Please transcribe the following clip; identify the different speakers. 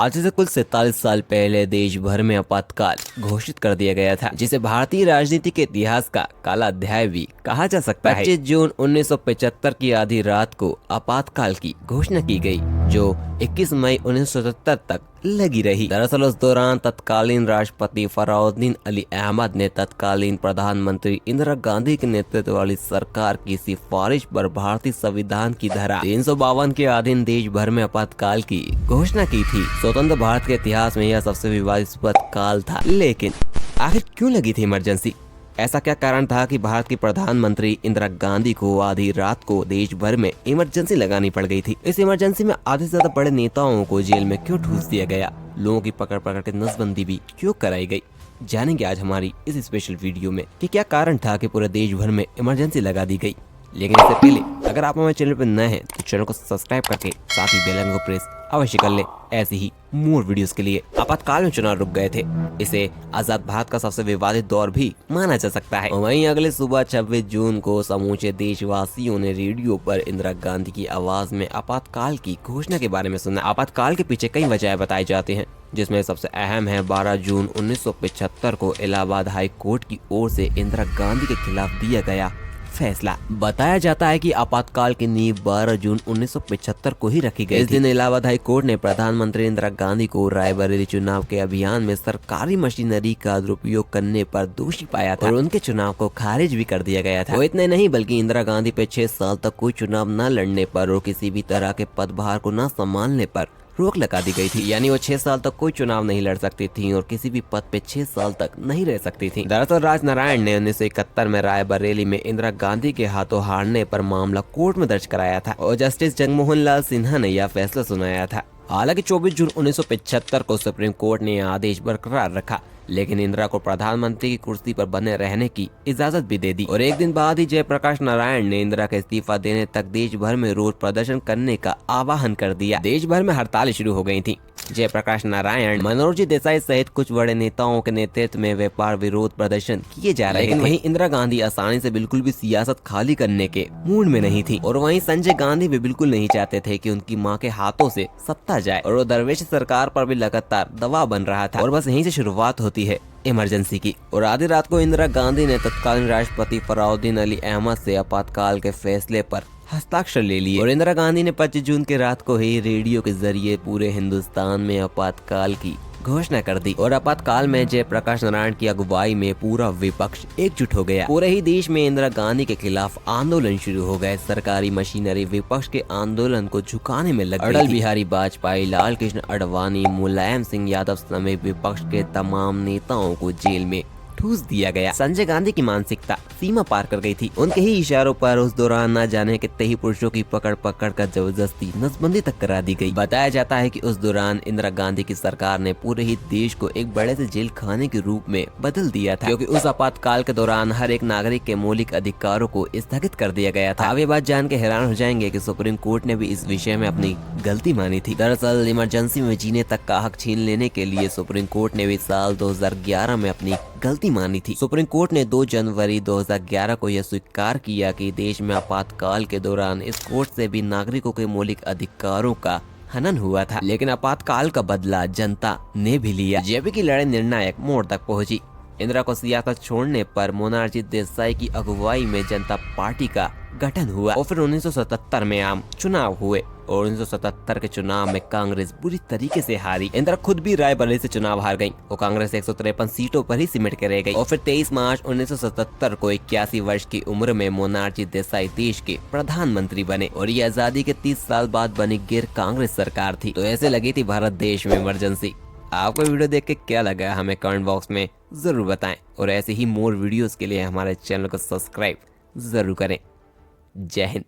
Speaker 1: आज से कुल 47 साल पहले देश भर में आपातकाल घोषित कर दिया गया था, जिसे भारतीय राजनीति के इतिहास का काला अध्याय भी कहा जा सकता है। 25 जून 1975 की आधी रात को आपातकाल की घोषणा की गई, जो 21 मई 1977 तक लगी रही। दरअसल उस दौरान तत्कालीन राष्ट्रपति फखरुद्दीन अली अहमद ने तत्कालीन प्रधानमंत्री इंदिरा गांधी के नेतृत्व वाली सरकार की सिफारिश पर भारतीय संविधान की धारा 352 के अधीन देश भर में आपातकाल की घोषणा की थी। स्वतंत्र भारत के इतिहास में यह सबसे विवादास्पद काल था। लेकिन आखिर क्यों लगी थी इमरजेंसी? ऐसा क्या कारण था कि भारत की प्रधानमंत्री इंदिरा गांधी को आधी रात को देश भर में इमरजेंसी लगानी पड़ गई थी? इस इमरजेंसी में आधे से ज्यादा बड़े नेताओं को जेल में क्यों ठूस दिया गया? लोगों की पकड़ पकड़ के नसबंदी भी क्यों कराई गई? जानेंगे आज हमारी इस स्पेशल वीडियो में कि क्या कारण था कि पूरे देश भर में इमरजेंसी लगा दी गई। लेकिन इससे पहले अगर आप हमारे चैनल पर नए हैं तो चैनल को सब्सक्राइब करके साथ ही बेल आइकन को प्रेस अवश्य कर लें, ऐसी ही मोर वीडियोस के लिए। आपातकाल में चुनाव रुक गए थे। इसे आजाद भारत का सबसे विवादित दौर भी माना जा सकता है। वहीं अगले सुबह 26 जून को समूचे देशवासियों ने रेडियो पर इंदिरा गांधी की आवाज में आपातकाल की घोषणा के बारे में सुना। आपातकाल के पीछे कई वजह बताई जाती हैं, जिसमें सबसे अहम है 12 जून 1975 को इलाहाबाद हाई कोर्ट की ओर से इंदिरा गांधी के खिलाफ दिया गया फैसला। बताया जाता है कि आपातकाल की नींव 12 जून 1975 को ही रखी गई। इस दिन इलाहाबाद हाई कोर्ट ने प्रधानमंत्री इंदिरा गांधी को रायबरेली चुनाव के अभियान में सरकारी मशीनरी का दुरुपयोग करने पर दोषी पाया था और उनके चुनाव को खारिज भी कर दिया गया था। वो इतने नहीं बल्कि इंदिरा गांधी पे 6 साल तक कोई चुनाव न लड़ने पर और किसी भी तरह के पदभार को न संभालने पर रोक लगा दी गई थी। यानी वो 6 साल तक कोई चुनाव नहीं लड़ सकती थी और किसी भी पद पे 6 साल तक नहीं रह सकती थी। दरअसल राजनारायण ने 1971 में रायबरेली में इंदिरा गांधी के हाथों हारने पर मामला कोर्ट में दर्ज कराया था और जस्टिस जगमोहन लाल सिन्हा ने यह फैसला सुनाया था। हालांकि 24 जून 1975 को सुप्रीम कोर्ट ने यह आदेश बरकरार रखा, लेकिन इंदिरा को प्रधानमंत्री की कुर्सी पर बने रहने की इजाजत भी दे दी और एक दिन बाद ही जयप्रकाश नारायण ने इंदिरा का इस्तीफा देने तक देश भर में रोज प्रदर्शन करने का आह्वान कर दिया। देश भर में हड़तालें शुरू हो गई थी। जयप्रकाश नारायण, मनोहर देसाई सहित कुछ बड़े नेताओं के नेतृत्व में व्यापार विरोध प्रदर्शन किए जा रहे थे। वहीं इंदिरा गांधी आसानी से बिल्कुल भी सियासत खाली करने के मूड में नहीं थी और वहीं संजय गांधी भी बिल्कुल नहीं चाहते थे कि उनकी मां के हाथों से सत्ता जाए और वो दरवेश सरकार पर भी लगातार दबाव बन रहा था। और बस यहीं से शुरुआत होती है इमरजेंसी की। और आधी रात को इंदिरा गांधी ने तत्कालीन राष्ट्रपति फखरुद्दीन अली अहमद से आपातकाल के फैसले पर हस्ताक्षर ले लिए और इंदिरा गांधी ने 25 जून की रात को ही रेडियो के जरिए पूरे हिंदुस्तान में आपातकाल की घोषणा कर दी। और आपातकाल में जयप्रकाश नारायण की अगुवाई में पूरा विपक्ष एकजुट हो गया। पूरे ही देश में इंदिरा गांधी के खिलाफ आंदोलन शुरू हो गए। सरकारी मशीनरी विपक्ष के आंदोलन को झुकाने में लग गई। अटल बिहारी वाजपेयी, लाल कृष्ण आडवाणी, मुलायम सिंह यादव समेत विपक्ष के तमाम नेताओं को जेल में ठूस दिया गया। संजय गांधी की मानसिकता सीमा पार कर गई थी। उनके ही इशारों पर उस दौरान न जाने कितने पुरुषों की पकड़ पकड़ कर जबरदस्ती नसबंदी तक करा दी गई। बताया जाता है कि उस दौरान इंदिरा गांधी की सरकार ने पूरे ही देश को एक बड़े से जेल खाने के रूप में बदल दिया था, क्योंकि उस आपातकाल के दौरान हर एक नागरिक के मौलिक अधिकारों को स्थगित कर दिया गया था। अब ये बात जान के हैरान हो जाएंगे कि सुप्रीम कोर्ट ने भी इस विषय में अपनी गलती मानी थी। दरअसल इमरजेंसी में जीने तक का हक छीन लेने के लिए सुप्रीम कोर्ट ने भी साल 2011 में अपनी गलती मानी थी। सुप्रीम कोर्ट ने 2 जनवरी 2011 को यह स्वीकार किया कि देश में आपातकाल के दौरान इस कोर्ट से भी नागरिकों के मौलिक अधिकारों का हनन हुआ था। लेकिन आपातकाल का बदला जनता ने भी लिया। जेपी की लड़ाई निर्णायक मोड़ तक पहुंची। इंदिरा को सियासत छोड़ने पर मोनार्जी देसाई की अगुवाई में जनता पार्टी का गठन हुआ और फिर 1977 में आम चुनाव हुए और 1977 के चुनाव में कांग्रेस बुरी तरीके से हारी। इंदिरा खुद भी रायबरेली से चुनाव हार गई और कांग्रेस 153 सीटों पर ही सिमट के रह गई। और फिर 23 मार्च 1977 को 81 वर्ष की उम्र में मोनार्जी देसाई देश के प्रधानमंत्री बने और ये आजादी के 30 साल बाद बनी गिर कांग्रेस सरकार थी। तो ऐसे लगी थी भारत देश में इमरजेंसी। आपको वीडियो देख के क्या लगा हमें कमेंट बॉक्स में जरूर बताएं और ऐसे ही मोर वीडियोस के लिए हमारे चैनल को सब्सक्राइब जरूर करें। जय हिंद।